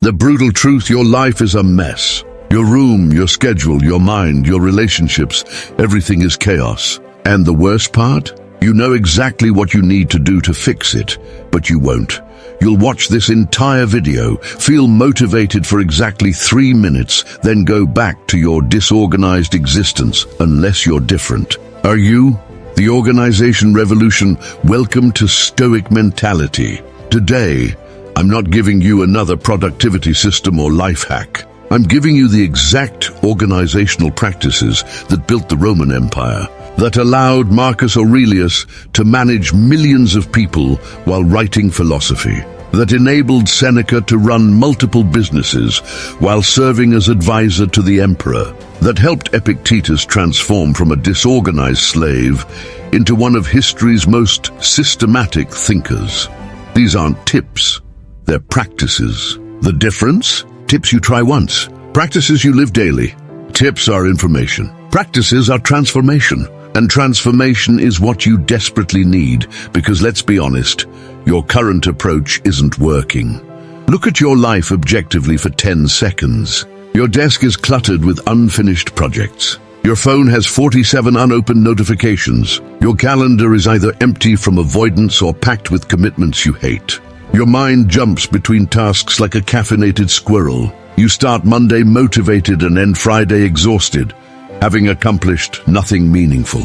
The brutal truth: your life is a mess. Your room, your schedule, your mind, your relationships, everything is chaos. And the worst part? You know exactly what you need to do to fix it, but you won't. You'll watch this entire video, feel motivated for exactly 3 minutes, then go back to your disorganized existence unless you're different. Are you? The organization revolution. Welcome to Stoic mentality. Today, I'm not giving you another productivity system or life hack. I'm giving you the exact organizational practices that built the Roman Empire, that allowed Marcus Aurelius to manage millions of people while writing philosophy, that enabled Seneca to run multiple businesses while serving as advisor to the emperor, that helped Epictetus transform from a disorganized slave into one of history's most systematic thinkers. These aren't tips, they're practices. The difference? Tips you try once. Practices you live daily. Tips are information. Practices are transformation. And transformation is what you desperately need, because let's be honest, your current approach isn't working. Look at your life objectively for 10 seconds. Your desk is cluttered with unfinished projects. Your phone has 47 unopened notifications. Your calendar is either empty from avoidance or packed with commitments you hate. Your mind jumps between tasks like a caffeinated squirrel. You start Monday motivated and end Friday exhausted, having accomplished nothing meaningful.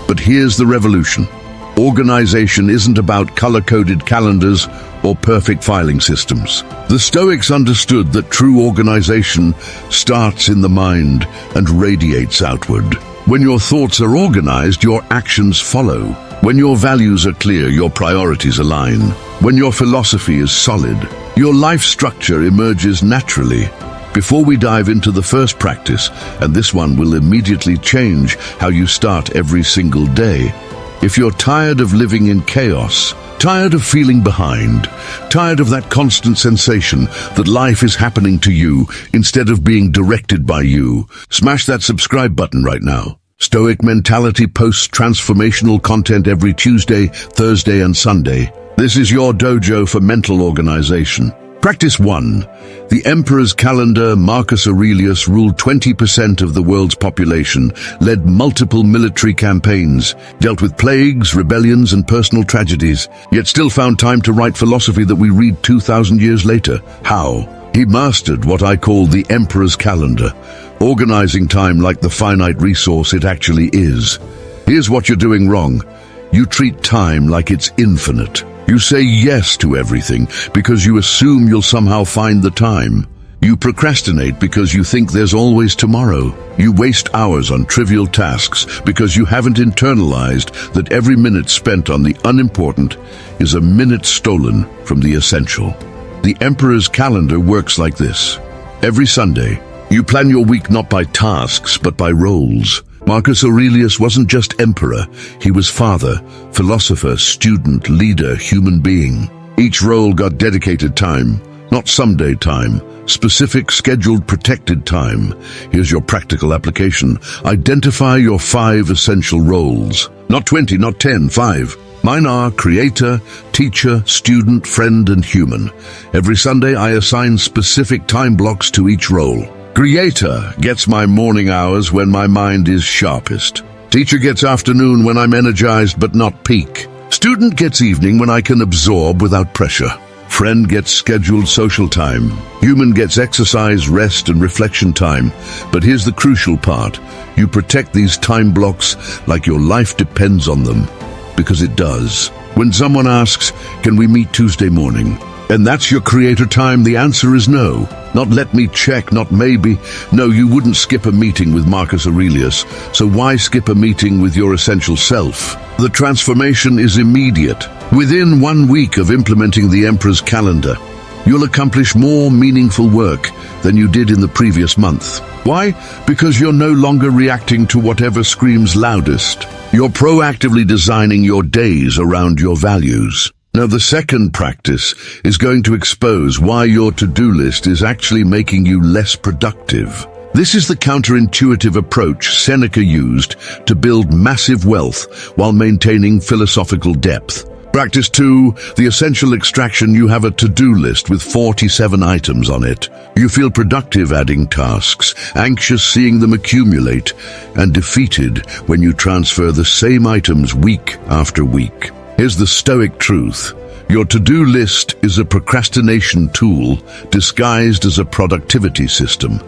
But here's the revolution. Organization isn't about color-coded calendars or perfect filing systems. The Stoics understood that true organization starts in the mind and radiates outward. When your thoughts are organized, your actions follow. When your values are clear, your priorities align. When your philosophy is solid, your life structure emerges naturally. Before we dive into the first practice, and this one will immediately change how you start every single day, if you're tired of living in chaos, tired of feeling behind, tired of that constant sensation that life is happening to you instead of being directed by you, smash that subscribe button right now. Stoic Mentality posts transformational content every Tuesday, Thursday, and Sunday. This is your dojo for mental organization. Practice 1. The emperor's calendar. Marcus Aurelius ruled 20% of the world's population, led multiple military campaigns, dealt with plagues, rebellions, and personal tragedies, yet still found time to write philosophy that we read 2,000 years later. How? He mastered what I call the emperor's calendar, organizing time like the finite resource it actually is. Here's what you're doing wrong. You treat time like it's infinite. You say yes to everything because you assume you'll somehow find the time. You procrastinate because you think there's always tomorrow. You waste hours on trivial tasks because you haven't internalized that every minute spent on the unimportant is a minute stolen from the essential. The emperor's calendar works like this. Every Sunday, you plan your week not by tasks but by roles. Marcus Aurelius wasn't just emperor, he was father, philosopher, student, leader, human being. Each role got dedicated time, not someday time, specific, scheduled, protected time. Here's your practical application. Identify your 5 essential roles. Not 20, not 10, 5. Mine are creator, teacher, student, friend, and human. Every Sunday I assign specific time blocks to each role. Creator gets my morning hours when my mind is sharpest. Teacher gets afternoon when I'm energized but not peak. Student gets evening when I can absorb without pressure. Friend gets scheduled social time. Human gets exercise, rest, and reflection time. But here's the crucial part. You protect these time blocks like your life depends on them. Because it does. When someone asks, can we meet Tuesday morning? And that's your creator time, the answer is no. Not let me check, not maybe. No, you wouldn't skip a meeting with Marcus Aurelius, so why skip a meeting with your essential self? The transformation is immediate. Within 1 week of implementing the emperor's calendar, you'll accomplish more meaningful work than you did in the previous month. Why? Because you're no longer reacting to whatever screams loudest. You're proactively designing your days around your values. Now, the second practice is going to expose why your to-do list is actually making you less productive. This is the counterintuitive approach Seneca used to build massive wealth while maintaining philosophical depth. Practice 2, the essential extraction. You have a to-do list with 47 items on it. You feel productive adding tasks, anxious seeing them accumulate, and defeated when you transfer the same items week after week. Here's the Stoic truth. Your to-do list is a procrastination tool disguised as a productivity system.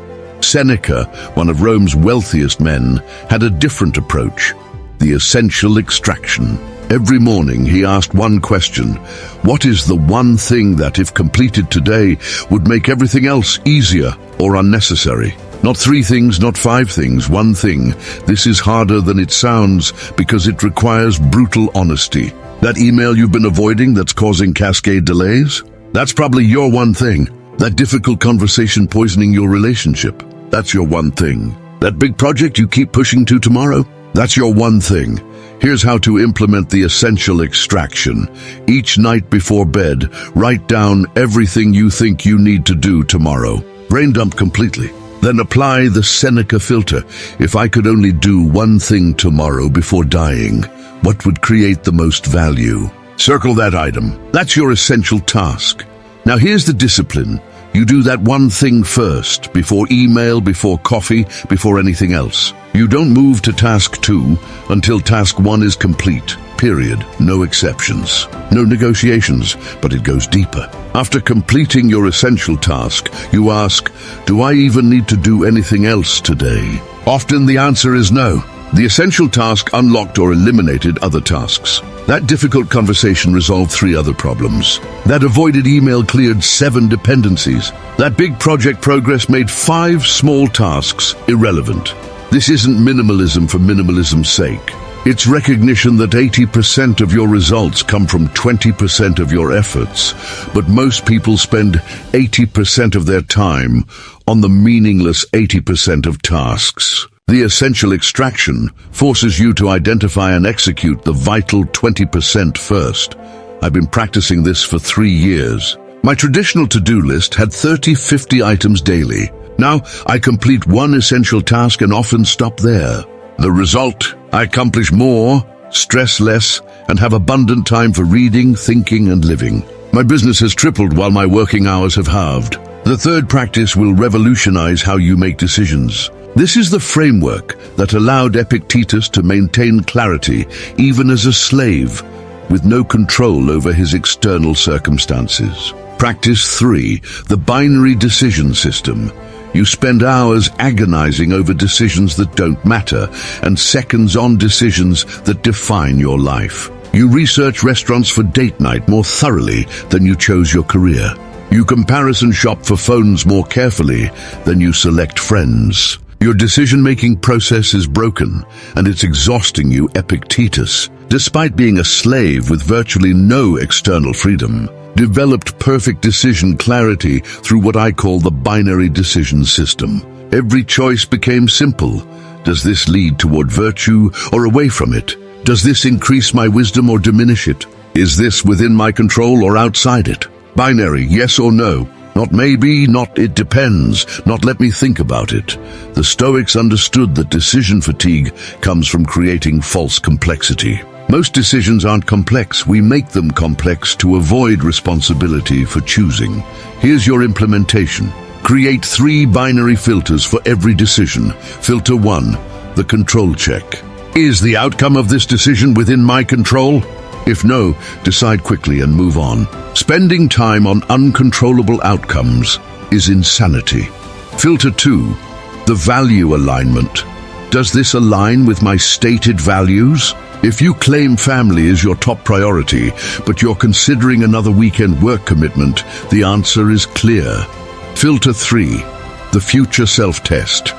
Seneca, one of Rome's wealthiest men, had a different approach: the essential extraction. Every morning he asked one question: what is the one thing that, if completed today, would make everything else easier or unnecessary? Not 3 things, not 5 things, one thing. This is harder than it sounds because it requires brutal honesty. That email you've been avoiding that's causing cascade delays? That's probably your one thing. That difficult conversation poisoning your relationship? That's your one thing. That big project you keep pushing to tomorrow? That's your one thing. Here's how to implement the essential extraction. Each night before bed, write down everything you think you need to do tomorrow. Brain dump completely. Then apply the Seneca filter. If I could only do one thing tomorrow before dying, what would create the most value? Circle that item. That's your essential task. Now here's the discipline. You do that one thing first, before email, before coffee, before anything else. You don't move to task 2 until task 1 is complete. Period. No exceptions. No negotiations, but it goes deeper. After completing your essential task, you ask, do I even need to do anything else today? Often the answer is no. The essential task unlocked or eliminated other tasks. That difficult conversation resolved 3 other problems. That avoided email cleared 7 dependencies. That big project progress made 5 small tasks irrelevant. This isn't minimalism for minimalism's sake. It's recognition that 80% of your results come from 20% of your efforts, but most people spend 80% of their time on the meaningless 80% of tasks. The essential extraction forces you to identify and execute the vital 20% first. I've been practicing this for 3 years. My traditional to-do list had 30-50 items daily. Now I complete one essential task and often stop there. The result? I accomplish more, stress less, and have abundant time for reading, thinking, and living. My business has tripled while my working hours have halved. The third practice will revolutionize how you make decisions. This is the framework that allowed Epictetus to maintain clarity even as a slave, with no control over his external circumstances. Practice 3, the binary decision system. You spend hours agonizing over decisions that don't matter and seconds on decisions that define your life. You research restaurants for date night more thoroughly than you chose your career. You comparison shop for phones more carefully than you select friends. Your decision-making process is broken, and it's exhausting you. Epictetus, despite being a slave with virtually no external freedom, developed perfect decision clarity through what I call the binary decision system. Every choice became simple. Does this lead toward virtue or away from it? Does this increase my wisdom or diminish it? Is this within my control or outside it? Binary, yes or no. Not maybe, not it depends, not let me think about it. The Stoics understood that decision fatigue comes from creating false complexity. Most decisions aren't complex. We make them complex to avoid responsibility for choosing. Here's your implementation. Create 3 binary filters for every decision. Filter 1, the control check. Is the outcome of this decision within my control? If no, decide quickly and move on. Spending time on uncontrollable outcomes is insanity. Filter 2, the value alignment. Does this align with my stated values? If you claim family is your top priority, but you're considering another weekend work commitment, the answer is clear. Filter 3, the future self-test.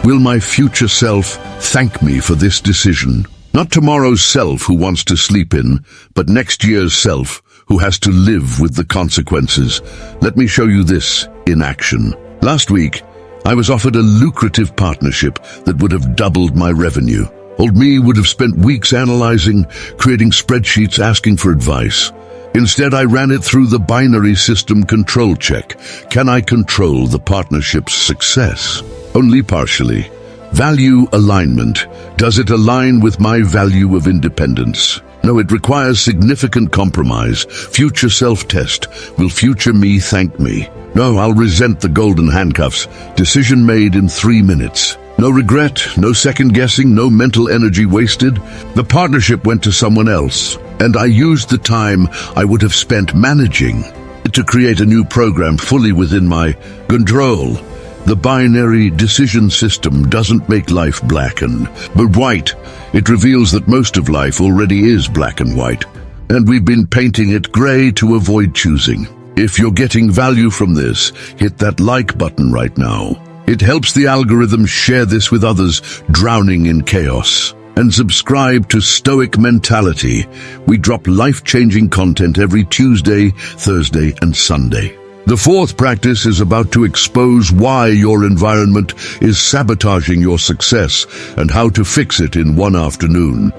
Will my future self thank me for this decision? Not tomorrow's self who wants to sleep in, but next year's self who has to live with the consequences. Let me show you this in action. Last week, I was offered a lucrative partnership that would have doubled my revenue. Old me would have spent weeks analyzing, creating spreadsheets, asking for advice. Instead, I ran it through the binary system control check. Can I control the partnership's success? Only partially. Value alignment. Does it align with my value of independence? No, it requires significant compromise. Future self-test. Will future me thank me? No, I'll resent the golden handcuffs. Decision made in 3 minutes. No regret, no second guessing, no mental energy wasted. The partnership went to someone else, and I used the time I would have spent managing to create a new program fully within my control. The binary decision system doesn't make life black and white. It reveals that most of life already is black and white, and we've been painting it gray to avoid choosing. If you're getting value from this, hit that like button right now. It helps the algorithm share this with others drowning in chaos. And subscribe to Stoic Mentality. We drop life-changing content every Tuesday, Thursday, and Sunday. The fourth practice is about to expose why your environment is sabotaging your success and how to fix it in one afternoon.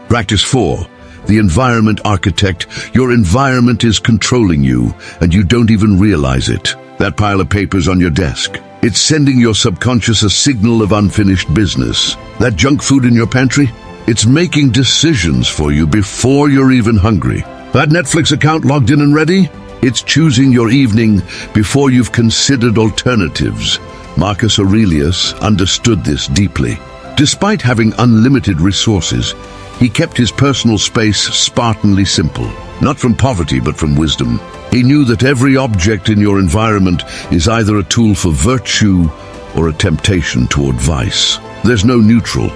Practice 4. The environment architect. Your environment is controlling you, and you don't even realize it. That pile of papers on your desk. It's sending your subconscious a signal of unfinished business. That junk food in your pantry? It's making decisions for you before you're even hungry. That Netflix account logged in and ready? It's choosing your evening before you've considered alternatives. Marcus Aurelius understood this deeply. Despite having unlimited resources, he kept his personal space spartanly simple. Not from poverty, but from wisdom. He knew that every object in your environment is either a tool for virtue or a temptation toward vice. There's no neutral.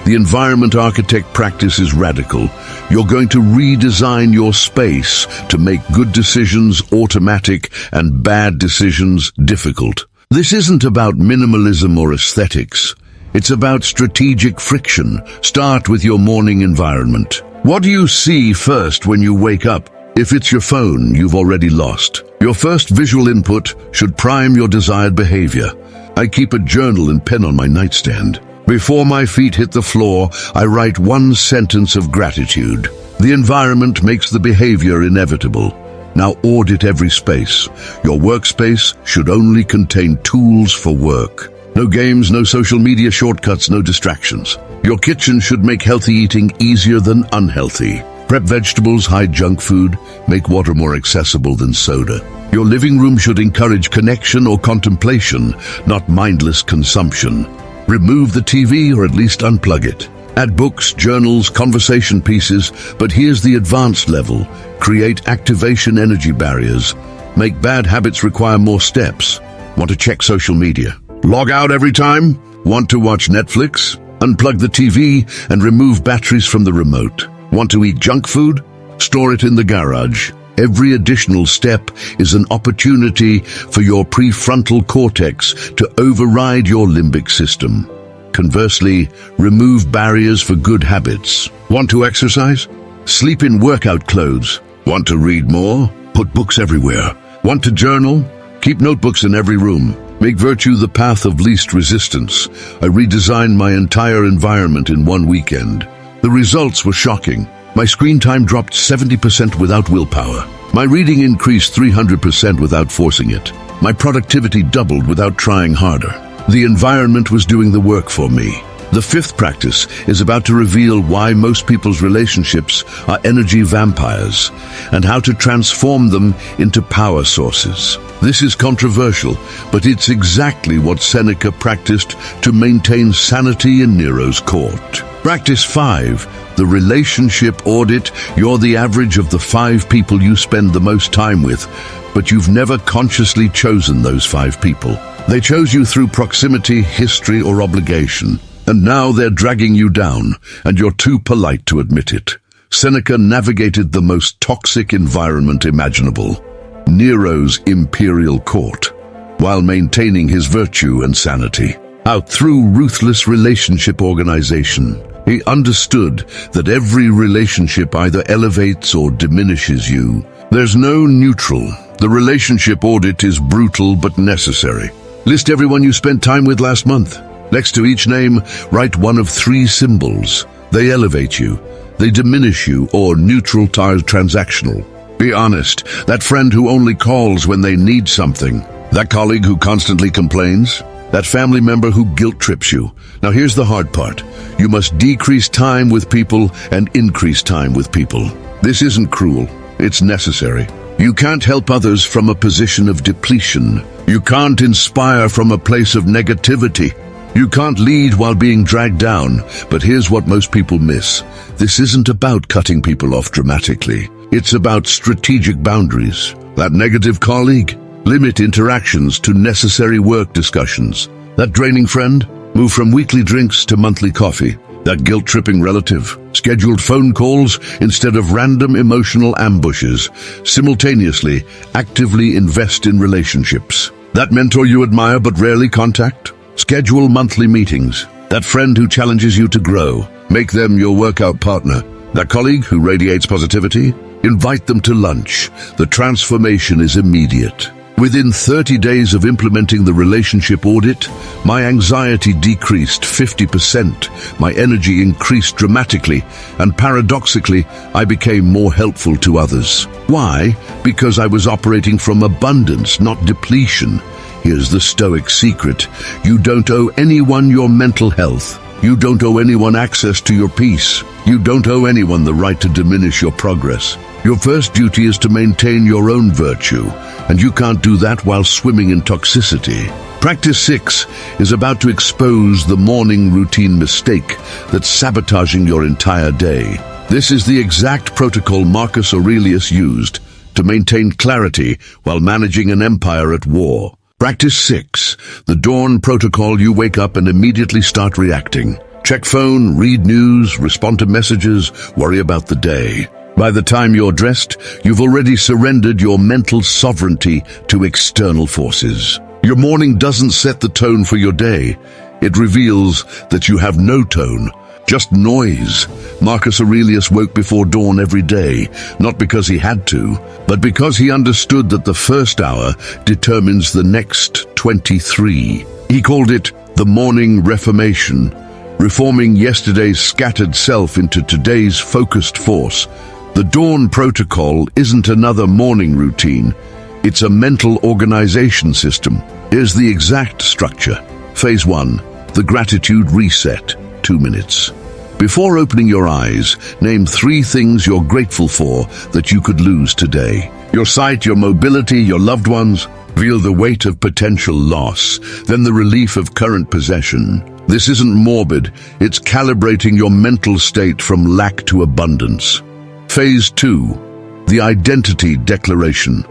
The environment architect practice is radical. You're going to redesign your space to make good decisions automatic and bad decisions difficult. This isn't about minimalism or aesthetics. It's about strategic friction. Start with your morning environment. What do you see first when you wake up? If it's your phone, you've already lost. Your first visual input should prime your desired behavior. I keep a journal and pen on my nightstand. Before my feet hit the floor, I write one sentence of gratitude. The environment makes the behavior inevitable. Now audit every space. Your workspace should only contain tools for work. No games, no social media shortcuts, no distractions. Your kitchen should make healthy eating easier than unhealthy. Prep vegetables, hide junk food, make water more accessible than soda. Your living room should encourage connection or contemplation, not mindless consumption. Remove the TV or at least unplug it. Add books, journals, conversation pieces, but here's the advanced level. Create activation energy barriers. Make bad habits require more steps. Want to check social media? Log out every time? Want to watch Netflix? Unplug the TV and remove batteries from the remote. Want to eat junk food? Store it in the garage. Every additional step is an opportunity for your prefrontal cortex to override your limbic system. Conversely, remove barriers for good habits. Want to exercise? Sleep in workout clothes. Want to read more? Put books everywhere. Want to journal? Keep notebooks in every room. Make virtue the path of least resistance. I redesigned my entire environment in one weekend. The results were shocking. My screen time dropped 70% without willpower. My reading increased 300% without forcing it. My productivity doubled without trying harder. The environment was doing the work for me. The fifth practice is about to reveal why most people's relationships are energy vampires and how to transform them into power sources. This is controversial, but it's exactly what Seneca practiced to maintain sanity in Nero's court. Practice 5, the relationship audit. You're the average of the 5 people you spend the most time with, but you've never consciously chosen those 5 people. They chose you through proximity, history, or obligation. And now they're dragging you down, and you're too polite to admit it. Seneca navigated the most toxic environment imaginable, Nero's imperial court, while maintaining his virtue and sanity. Out through ruthless relationship organization, he understood that every relationship either elevates or diminishes you. There's no neutral. The relationship audit is brutal but necessary. List everyone you spent time with last month. Next to each name, write one of 3 symbols. They elevate you, they diminish you, or neutral transactional. Be honest, that friend who only calls when they need something, that colleague who constantly complains, that family member who guilt trips you. Now here's the hard part. You must decrease time with people and increase time with people. This isn't cruel, it's necessary. You can't help others from a position of depletion. You can't inspire from a place of negativity. You can't lead while being dragged down. But here's what most people miss. This isn't about cutting people off dramatically. It's about strategic boundaries. That negative colleague? Limit interactions to necessary work discussions. That draining friend? Move from weekly drinks to monthly coffee. That guilt-tripping relative? Scheduled phone calls instead of random emotional ambushes. Simultaneously, actively invest in relationships. That mentor you admire but rarely contact? Schedule monthly meetings. That friend who challenges you to grow? Make them your workout partner. That colleague who radiates positivity? Invite them to lunch. The transformation is immediate. Within 30 days of implementing the relationship audit, my anxiety decreased 50%, my energy increased dramatically, and paradoxically, I became more helpful to others. Why? Because I was operating from abundance, not depletion. Here's the Stoic secret. You don't owe anyone your mental health. You don't owe anyone access to your peace. You don't owe anyone the right to diminish your progress. Your first duty is to maintain your own virtue, and you can't do that while swimming in toxicity. Practice 6 is about to expose the morning routine mistake that's sabotaging your entire day. This is the exact protocol Marcus Aurelius used to maintain clarity while managing an empire at war. Practice 6, the dawn protocol. You wake up and immediately start reacting. Check phone, read news, respond to messages, worry about the day. By the time you're dressed, you've already surrendered your mental sovereignty to external forces. Your morning doesn't set the tone for your day. It reveals that you have no tone, just noise. Marcus Aurelius woke before dawn every day, not because he had to, but because he understood that the first hour determines the next 23. He called it the morning reformation, reforming yesterday's scattered self into today's focused force. The dawn protocol isn't another morning routine. It's a mental organization system. Here's the exact structure. Phase 1, the gratitude reset, 2 minutes. Before opening your eyes, name 3 things you're grateful for that you could lose today. Your sight, your mobility, your loved ones. Feel the weight of potential loss, then the relief of current possession. This isn't morbid, it's calibrating your mental state from lack to abundance. Phase 2, the identity declaration,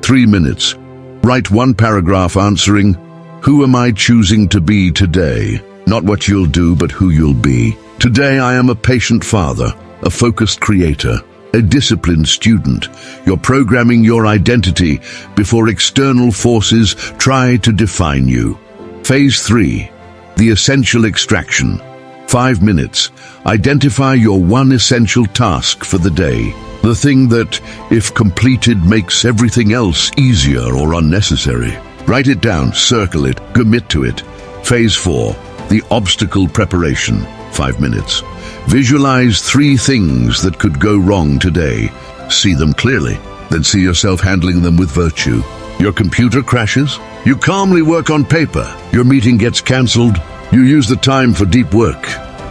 3 minutes. Write 1 paragraph answering, who am I choosing to be today? Not what you'll do, but who you'll be. Today I am a patient father, a focused creator, a disciplined student. You're programming your identity before external forces try to define you. Phase 3, the essential extraction. 5 minutes. Identify your 1 essential task for the day. The thing that, if completed, makes everything else easier or unnecessary. Write it down, circle it, commit to it. Phase 4, the obstacle preparation. 5 minutes. Visualize 3 things that could go wrong today. See them clearly, then see yourself handling them with virtue. Your computer crashes? You calmly work on paper. Your meeting gets cancelled? You use the time for deep work.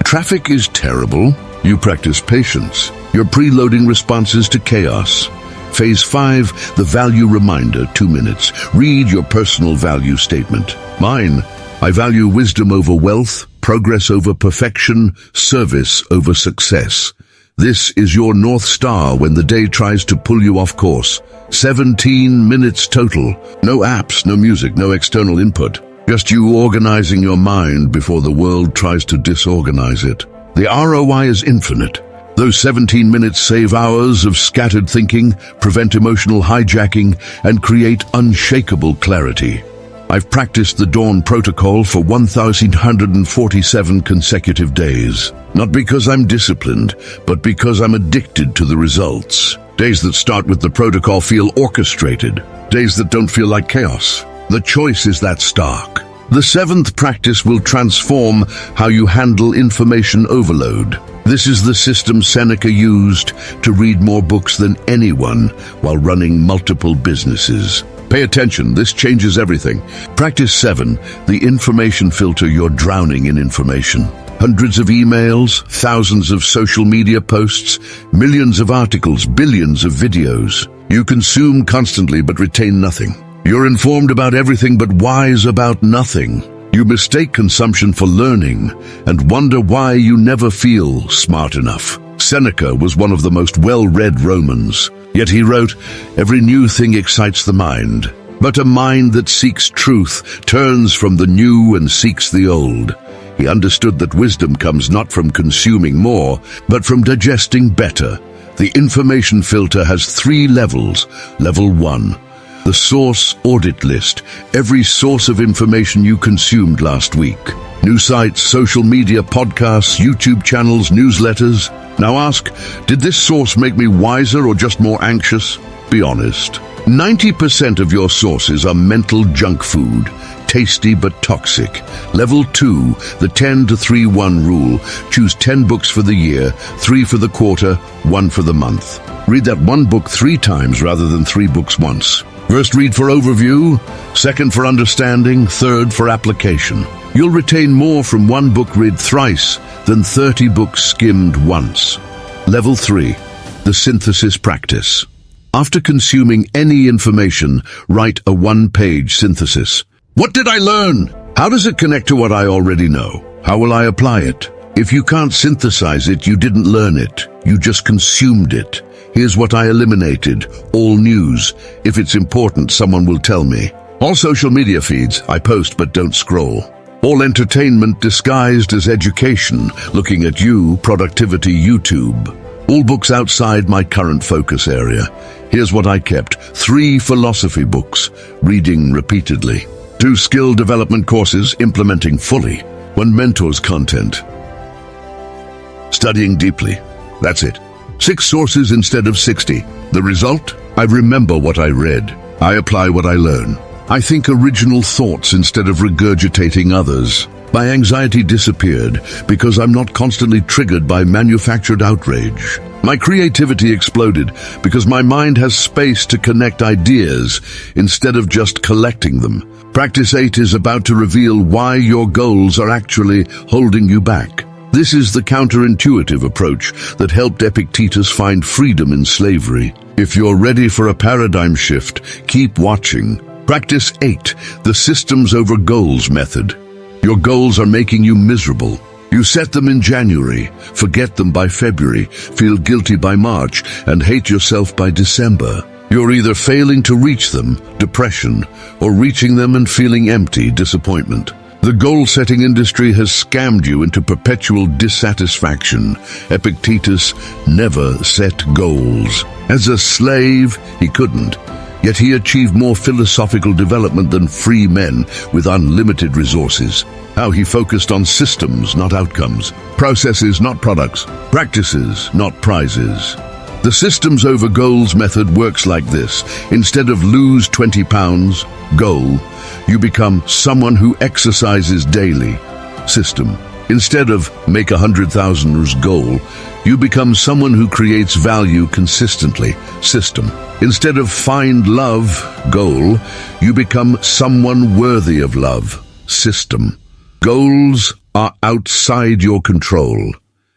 Traffic is terrible. You practice patience. You're preloading responses to chaos. Phase 5, the value reminder, 2 minutes. Read your personal value statement. Mine, I value wisdom over wealth, progress over perfection, service over success. This is your North Star when the day tries to pull you off course. 17 minutes total. No apps, no music, no external input. Just you organizing your mind before the world tries to disorganize it. The ROI is infinite. Those 17 minutes save hours of scattered thinking, prevent emotional hijacking, and create unshakable clarity. I've practiced the dawn protocol for 1,147 consecutive days. Not because I'm disciplined, but because I'm addicted to the results. Days that start with the protocol feel orchestrated. Days that don't feel like chaos. The choice is that stark. The 7th practice will transform how you handle information overload. This is the system Seneca used to read more books than anyone while running multiple businesses. Pay attention, this changes everything. Practice 7, the information filter. You're drowning in information. Hundreds of emails, thousands of social media posts, millions of articles, billions of videos. You consume constantly but retain nothing. You're informed about everything but wise about nothing. You mistake consumption for learning and wonder why you never feel smart enough. Seneca was one of the most well-read Romans, yet he wrote, "Every new thing excites the mind, but a mind that seeks truth turns from the new and seeks the old." He understood that wisdom comes not from consuming more, but from digesting better. The information filter has 3 levels. Level 1. The source audit list, every source of information you consumed last week. New sites, social media, podcasts, YouTube channels, newsletters. Now ask, did this source make me wiser or just more anxious? Be honest. 90% of your sources are mental junk food, tasty but toxic. Level 2, the 10-to-3-1 rule. Choose 10 books for the year, 3 for the quarter, 1 for the month. Read that 1 book 3 times rather than 3 books once. First read for overview, second for understanding, third for application. You'll retain more from 1 book read thrice than 30 books skimmed once. Level 3, the synthesis practice. After consuming any information, write a 1-page synthesis. What did I learn? How does it connect to what I already know? How will I apply it? If you can't synthesize it, you didn't learn it. You just consumed it. Here's what I eliminated. All news. If it's important, someone will tell me. All social media feeds. I post but don't scroll. All entertainment disguised as education. Looking at you, productivity, YouTube. All books outside my current focus area. Here's what I kept. 3 philosophy books. Reading repeatedly. 2 skill development courses. Implementing fully. 1 mentor's content. Studying deeply. That's it. 6 sources instead of 60. The result? I remember what I read. I apply what I learn. I think original thoughts instead of regurgitating others. My anxiety disappeared because I'm not constantly triggered by manufactured outrage. My creativity exploded because my mind has space to connect ideas instead of just collecting them. Practice 8 is about to reveal why your goals are actually holding you back. This is the counterintuitive approach that helped Epictetus find freedom in slavery. If you're ready for a paradigm shift, keep watching. Practice 8, the systems over goals method. Your goals are making you miserable. You set them in January, forget them by February, feel guilty by March, and hate yourself by December. You're either failing to reach them, depression, or reaching them and feeling empty, disappointment. The goal-setting industry has scammed you into perpetual dissatisfaction. Epictetus never set goals. As a slave, he couldn't. Yet he achieved more philosophical development than free men with unlimited resources. How he focused on systems, not outcomes. Processes, not products. Practices, not prizes. The systems over goals method works like this. Instead of lose 20 pounds, goal, you become someone who exercises daily. System. Instead of make 100,000 goal, you become someone who creates value consistently. System. Instead of find love, goal, you become someone worthy of love. System. Goals are outside your control.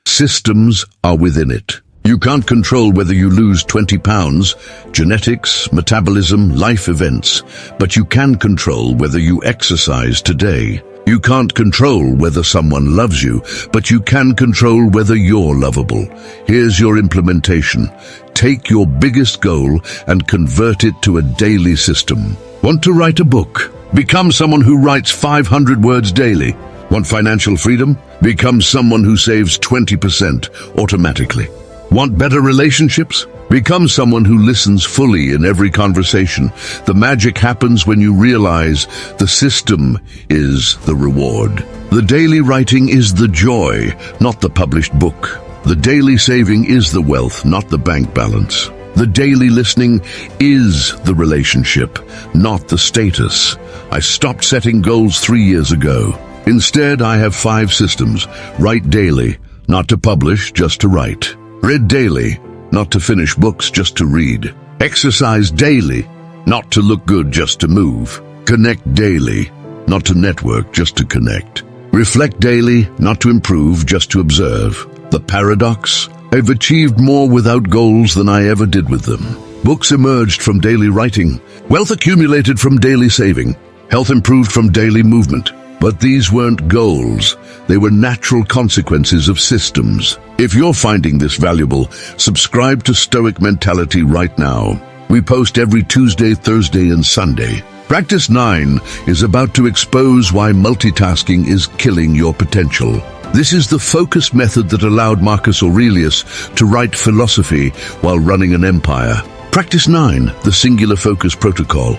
Systems are within it. You can't control whether you lose 20 pounds, genetics, metabolism, life events, but you can control whether you exercise today. You can't control whether someone loves you, but you can control whether you're lovable. Here's your implementation. Take your biggest goal and convert it to a daily system. Want to write a book? Become someone who writes 500 words daily. Want financial freedom? Become someone who saves 20% automatically. Want better relationships? Become someone who listens fully in every conversation. The magic happens when you realize the system is the reward. The daily writing is the joy, not the published book. The daily saving is the wealth, not the bank balance. The daily listening is the relationship, not the status. I stopped setting goals 3 years ago. Instead, I have 5 systems. Write daily, not to publish, just to write. Read daily, not to finish books, just to read. Exercise daily, not to look good just to move. Connect daily, not to network just to connect. Reflect daily, not to improve just to observe. The paradox? I've achieved more without goals than I ever did with them. Books emerged from daily writing. Wealth accumulated from daily saving. Health improved from daily movement. But these weren't goals. They were natural consequences of systems. If you're finding this valuable, subscribe to Stoic Mentality right now. We post every Tuesday, Thursday, and Sunday. Practice 9 is about to expose why multitasking is killing your potential. This is the focus method that allowed Marcus Aurelius to write philosophy while running an empire. Practice 9, the singular focus protocol.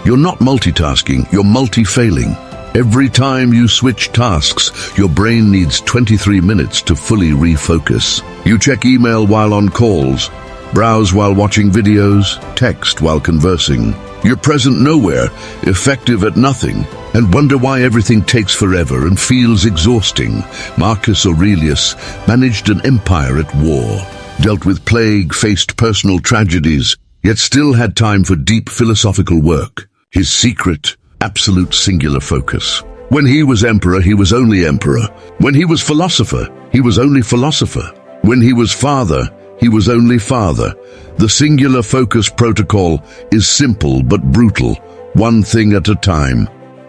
You're not multitasking, you're multi-failing. Every time you switch tasks, your brain needs 23 minutes to fully refocus. You check email while on calls, browse while watching videos, text while conversing. You're present nowhere, effective at nothing, and wonder why everything takes forever and feels exhausting. Marcus Aurelius managed an empire at war, dealt with plague, faced personal tragedies, yet still had time for deep philosophical work. His secret: absolute singular focus. When he was emperor, he was only emperor. When he was philosopher, he was only philosopher. When he was father, he was only father. The singular focus protocol is simple but brutal. One thing at a time.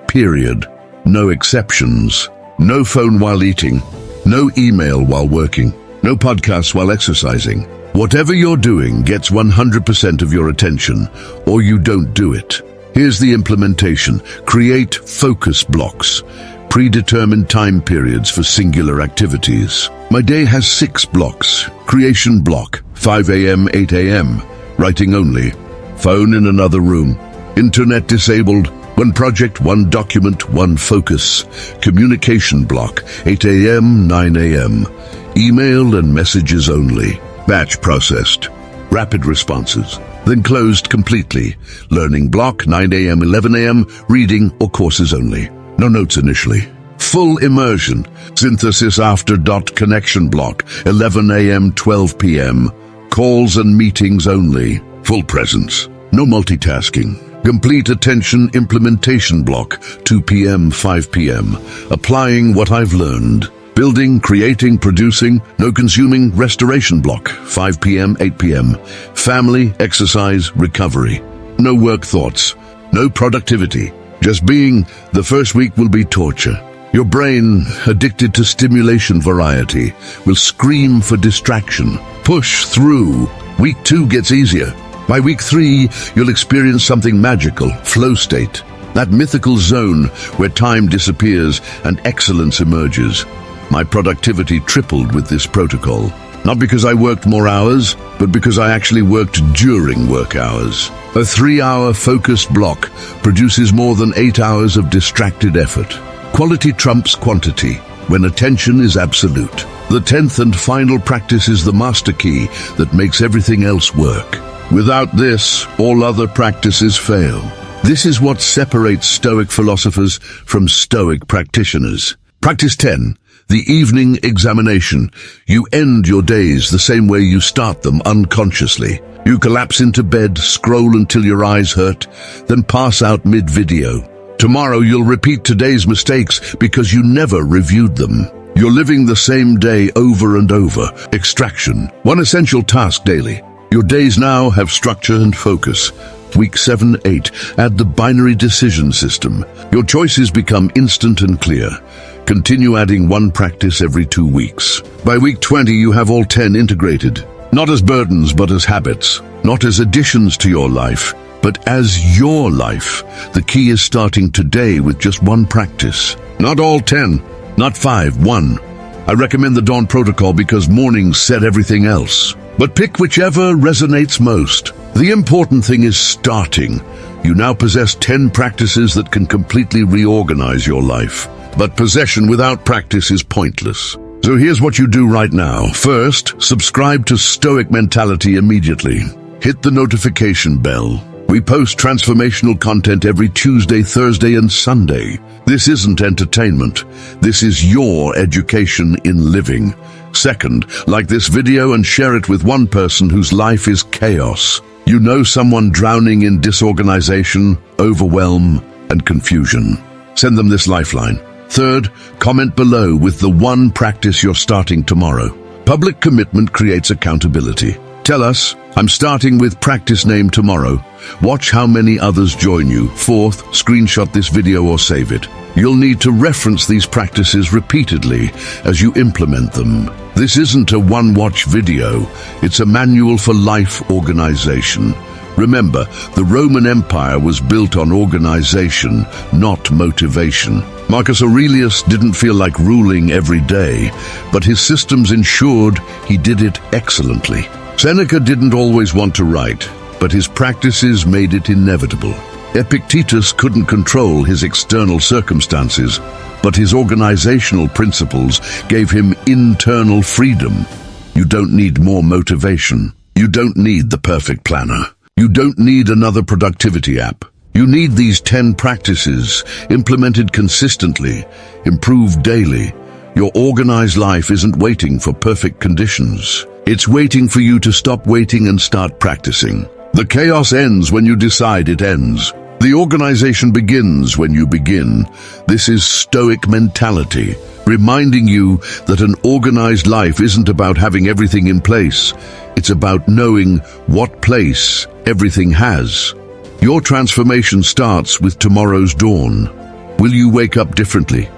Period. No exceptions. No phone while eating. No email while working. No podcasts while exercising. Whatever you're doing gets 100% of your attention, or you don't do it. Here's the implementation. Create focus blocks. Predetermined time periods for singular activities. My day has 6 blocks. Creation block, 5 a.m., 8 a.m. Writing only. Phone in another room. Internet disabled. One project, one document, one focus. Communication block, 8 a.m., 9 a.m. Email and messages only. Batch processed. Rapid responses. Then closed completely. Learning block, 9 a.m., 11 a.m. Reading or courses only. No notes initially. Full immersion. Synthesis after dot connection block, 11 a.m., 12 p.m. Calls and meetings only. Full presence. No multitasking. Complete attention implementation block, 2 p.m., 5 p.m. Applying what I've learned. Building, creating, producing, no consuming, restoration block, 5 p.m., 8 p.m. Family, exercise, recovery. No work thoughts. No productivity. Just being. The first week will be torture. Your brain, addicted to stimulation variety, will scream for distraction. Push through. Week 2 gets easier. By week 3, you'll experience something magical, flow state. That mythical zone where time disappears and excellence emerges. My productivity tripled with this protocol. Not because I worked more hours, but because I actually worked during work hours. A 3-hour focused block produces more than 8 hours of distracted effort. Quality trumps quantity when attention is absolute. The 10th and final practice is the master key that makes everything else work. Without this, all other practices fail. This is what separates Stoic philosophers from Stoic practitioners. Practice 10. The evening examination. You end your days the same way you start them, unconsciously. You collapse into bed, scroll until your eyes hurt, then pass out mid-video. Tomorrow you'll repeat today's mistakes because you never reviewed them. You're living the same day over and over. Extraction. One essential task daily. Your days now have structure and focus. Week 7-8, add the binary decision system. Your choices become instant and clear. Continue adding one practice every 2 weeks. By week 20, you have all 10 integrated. Not as burdens, but as habits. Not as additions to your life, but as your life. The key is starting today with just one practice. Not all 10, not 5, 1. I recommend the Dawn Protocol because mornings set everything else. But pick whichever resonates most. The important thing is starting. You now possess 10 practices that can completely reorganize your life. But possession without practice is pointless. So here's what you do right now. First, subscribe to Stoic Mentality immediately. Hit the notification bell. We post transformational content every Tuesday, Thursday, and Sunday. This isn't entertainment. This is your education in living. Second, like this video and share it with one person whose life is chaos. You know someone drowning in disorganization, overwhelm, and confusion. Send them this lifeline. Third, comment below with the one practice you're starting tomorrow. Public commitment creates accountability. Tell us, I'm starting with practice name tomorrow. Watch how many others join you. Fourth, screenshot this video or save it. You'll need to reference these practices repeatedly as you implement them. This isn't a one-watch video, it's a manual for life organization. Remember, the Roman Empire was built on organization, not motivation. Marcus Aurelius didn't feel like ruling every day, but his systems ensured he did it excellently. Seneca didn't always want to write, but his practices made it inevitable. Epictetus couldn't control his external circumstances, but his organizational principles gave him internal freedom. You don't need more motivation. You don't need the perfect planner. You don't need another productivity app. You need these 10 practices, implemented consistently, improved daily. Your organized life isn't waiting for perfect conditions. It's waiting for you to stop waiting and start practicing. The chaos ends when you decide it ends. The organization begins when you begin. This is Stoic mentality, reminding you that an organized life isn't about having everything in place. It's about knowing what place everything has. Your transformation starts with tomorrow's dawn. Will you wake up differently?